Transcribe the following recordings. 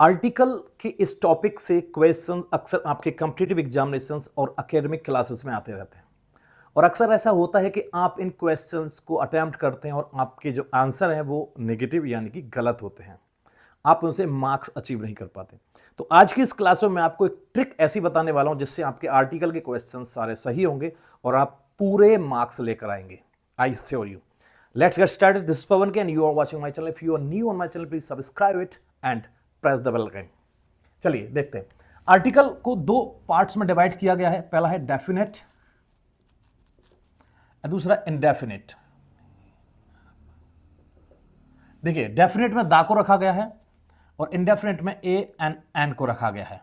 Article के इस topic से क्वेश्चंस अक्सर आपके कॉम्पिटिटिव एग्जामिनेशंस और एकेडमिक क्लासेस में आते रहते हैं और अक्सर ऐसा होता है कि आप इन क्वेश्चंस को अटेम्प्ट करते हैं और आपके जो आंसर हैं वो नेगेटिव यानी कि गलत होते हैं। आप उनसे मार्क्स अचीव नहीं कर पाते। तो आज की इस क्लास में मैं आपको एक ट्रिक ऐसी बताने वाला हूं जिससे आपके आर्टिकल के क्वेश्चन सारे सही होंगे और आप पूरे मार्क्स लेकर आएंगे। I sure you. Let's get started. This is Pawan K and you are watching my channel. If you are new on my channel please subscribe it and press the bell icon. चलिए देखते हैं। Article को दो parts में divide किया गया है। पहला है डेफिनेट और दूसरा इंडेफिनेट। देखिए डेफिनेट में दा को रखा गया है और इंडेफिनेट में ए एंड एन को रखा गया है।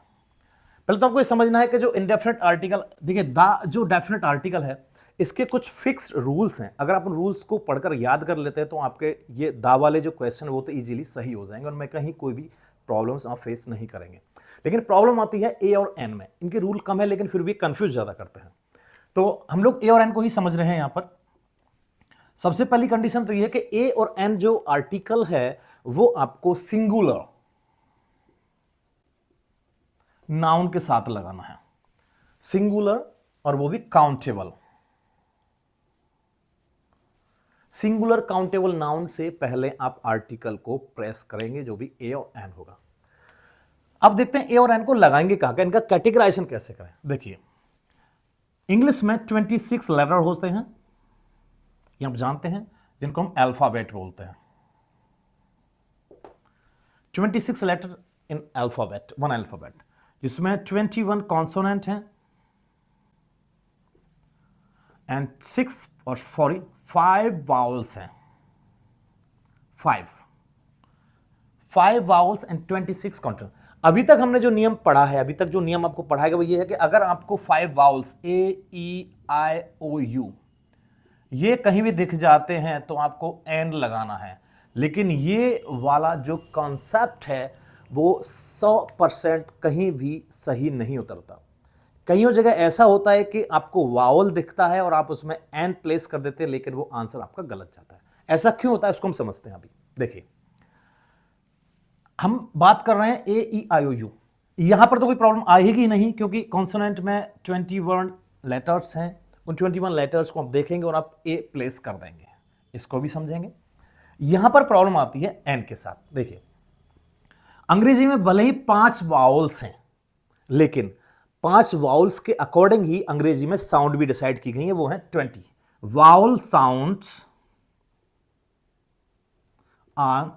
पहले तो आपको ये समझना है कि जो इंडेफिनेट आर्टिकल, देखिए दा जो डेफिनेट आर्टिकल है इसके कुछ फिक्स्ड रूल्स हैं। अगर आप उन रूल्स को पढ़कर याद कर लेते हैं तो आपके ये दा वाले जो क्वेश्चन वो तो इजीली सही हो जाएंगे और मैं कहीं कोई भी प्रॉब्लम्स आप फेस नहीं करेंगे। लेकिन प्रॉब्लम आती है ए और एन में। इनके रूल कम है लेकिन फिर भी कंफ्यूज ज्यादा करते हैं। तो हम लोग ए और एन को ही समझ रहे हैं यहां पर। सबसे पहली कंडीशन तो यह है कि ए और एन जो आर्टिकल है वो आपको सिंगुलर नाउन के साथ लगाना है। सिंगुलर और वो भी काउंटेबल। सिंगुलर काउंटेबल नाउन से पहले आप आर्टिकल को प्रेस करेंगे जो भी ए और एन होगा। अब देखते हैं ए और एन को लगाएंगे कहां का, इनका कैटेगराइजेशन कैसे करें। देखिए इंग्लिश में 26 लेटर होते हैं, ये आप जानते हैं, जिनको हम अल्फाबेट बोलते हैं। 26 लेटर इन अल्फाबेट, वन अल्फाबेट, जिसमें 21 कॉन्सोनेंट हैं एंड 5 वावल्स हैं। 5 वावल्स एंड 26 कॉन्सोनेंट। अभी तक हमने जो नियम पढ़ा है, अभी तक जो नियम आपको पढ़ाएगा वो ये है कि अगर आपको 5 vowels A E I O you ये कहीं भी दिख जाते हैं तो आपको एन लगाना है। लेकिन ये वाला जो कॉन्सेप्ट है वो 100% कहीं भी सही नहीं उतरता। कईयों जगह ऐसा होता है कि आपको वावल दिखता है और आप उसमें एन प्लेस कर देते हैं लेकिन वो आंसर आपका गलत जाता है। ऐसा क्यों होता है उसको हम समझते हैं। अभी देखिए हम बात कर रहे हैं ए ई आई ओ यू। यहां पर तो कोई प्रॉब्लम आएगी नहीं क्योंकि कॉन्सोनेंट में 21 लेटर्स हैं। उन 21 लेटर्स को आप देखेंगे और आप ए प्लेस कर देंगे, इसको भी समझेंगे। यहां पर प्रॉब्लम आती है एन के साथ। देखिए अंग्रेजी में भले ही 5 वावल्स हैं लेकिन 5 वावल्स के अकॉर्डिंग ही अंग्रेजी में साउंड भी डिसाइड की गई है, वो है 20 वावल साउंड्स आर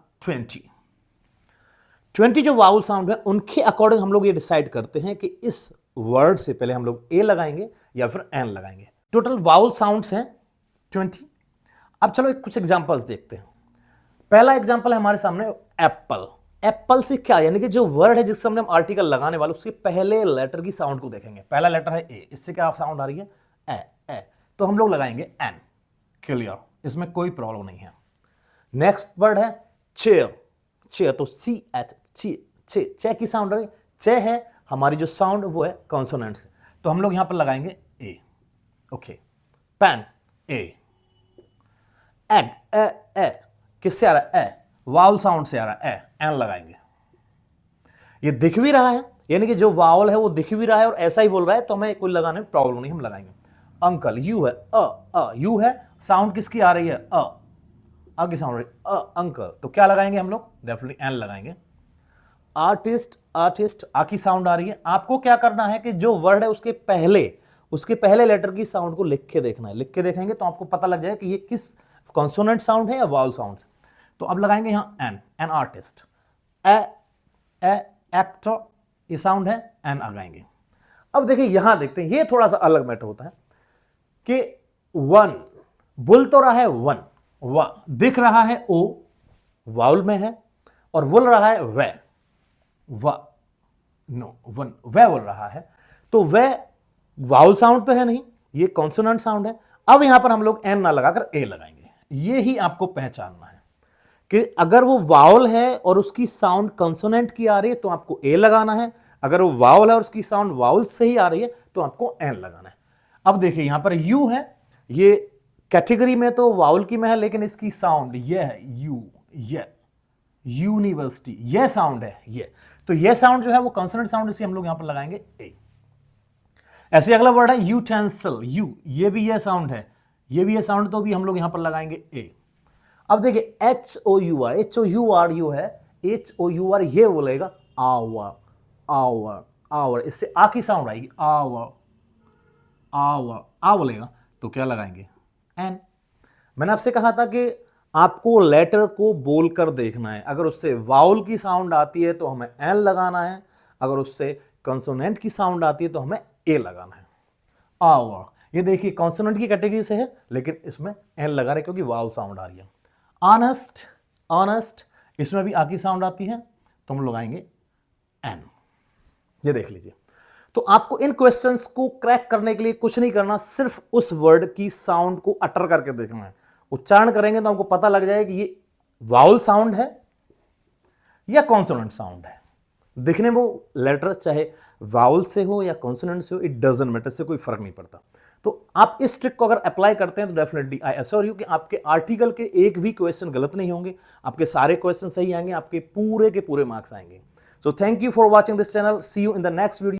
20 जो वावल साउंड है उनके अकॉर्डिंग हम लोग ये डिसाइड करते हैं कि इस वर्ड से पहले हम लोग ए लगाएंगे या फिर एन लगाएंगे। टोटल वावल साउंड्स हैं 20। अब चलो कुछ एग्जांपल्स देखते हैं। पहला एग्जांपल है हमारे सामने एप्पल। एप्पल से क्या, यानी कि जो वर्ड है जिससे हम आर्टिकल लगाने वाले उसके पहले लेटर की साउंड को देखेंगे। पहला लेटर है ए, इससे क्या साउंड आ रही है ए। तो हम लोग लगाएंगे एन। क्लियर, इसमें कोई प्रॉब्लम नहीं है। नेक्स्ट वर्ड है चेयर। चेयर तो सी एच चे की साउंड आ रही है। चे है हमारी जो साउंड वो है कॉन्सोनेंट से, तो हम लोग यहां पर लगाएंगे ए। ओके। पेन ए। एग ए किससे आ रहा है ए, वावल साउंड से आ रहा है ए, एन लगाएंगे। ये दिख भी रहा है, यानी कि जो वावल है वो दिख भी रहा है और ऐसा ही बोल रहा है तो हमें कोई लगाने में प्रॉब्लम नहीं, हम लगाएंगे। अंकल यू है यू है, साउंड किसकी आ रही है अ की साउंड अंकल, तो क्या लगाएंगे हम लोग, डेफिनेटली एन लगाएंगे। आर्टिस्ट आ की साउंड आ रही है। आपको क्या करना है कि जो वर्ड है उसके पहले लेटर की साउंड को लिख के देखना है। लिख के देखेंगे तो आपको पता लग जाएगा कि ये किस कॉन्सोनेंट साउंड है या वावल साउंड है। तो अब लगाएंगे यहां एन आर्टिस्ट। एक्टर ये साउंड है, एन लगाएंगे। अब देखिए यहां देखते हैं, ये थोड़ा सा अलग मैटर होता है कि वन बुल तो रहा है वन, दिख रहा है ओ वाउल में है और बोल रहा है वे वन वे बोल रहा है, तो वे वाउल साउंड तो है नहीं, ये कॉन्सोनेंट साउंड है। अब यहां पर हम लोग एन ना लगाकर ए लगाएंगे। ये ही आपको पहचानना है कि अगर वो वाउल है और उसकी साउंड कॉन्सोनेंट की आ रही है तो आपको ए लगाना है, अगर वो वाउल है और उसकी साउंड वाउल से ही आ रही है तो आपको एन लगाना है। अब देखिए यहां पर यू है, ये कैटेगरी में तो वाउल की में है लेकिन इसकी साउंड ये है यू, ये यूनिवर्सिटी, ये साउंड है ये। तो यह साउंड जो है वो कंसोनेंट साउंड, इसे हम लोग यहां पर लगाएंगे ए। ऐसे अगला वर्ड है यूटेंसिल, यू, ये भी यह साउंड है, ये भी यह साउंड, तो भी हम लोग यहां पर लगाएंगे ए। अब देखिए HOUR, HOURU है, HOUR ये बोलेगा आवर, आवर, आवर, इससे आ की साउंड आएगी, आवर, आवर, आ बोलेगा तो क्या लगाएंगे, एन। मैंने आपसे कहा था कि आपको लेटर को बोलकर देखना है, अगर उससे वाउल की साउंड आती है तो हमें एन लगाना है, अगर उससे कंसोनेंट की साउंड आती है तो हमें ए लगाना है। आवर, ये देखिए कॉन्सोनेंट की कैटेगरी से है लेकिन इसमें एन लगा रहे क्योंकि वाव साउंड आ रही है। ऑनेस्ट, ऑनेस्ट, इसमें भी आ की साउंड आती है तो हम लगाएंगे एन। ये देख लीजिए। तो आपको इन क्वेश्चंस को क्रैक करने के लिए कुछ नहीं करना, सिर्फ उस वर्ड की साउंड को अटर करके देखना है। उच्चारण करेंगे तो आपको पता लग जाएगा कि ये वाउल साउंड है या कॉन्सोनेंट साउंड है। दिखने में वो लेटर चाहे वाउल से हो या कॉन्सोनेंट से हो, इट डजंट मैटर, इससे कोई फर्क नहीं पड़ता। तो आप इस ट्रिक को अगर अप्लाई करते हैं तो डेफिनेटली आई एश्योर यू कि आपके आर्टिकल के एक भी क्वेश्चन गलत नहीं होंगे, आपके सारे क्वेश्चन सही आएंगे, आपके पूरे के पूरे मार्क्स आएंगे। So thank you for watching this channel, see you in the next video.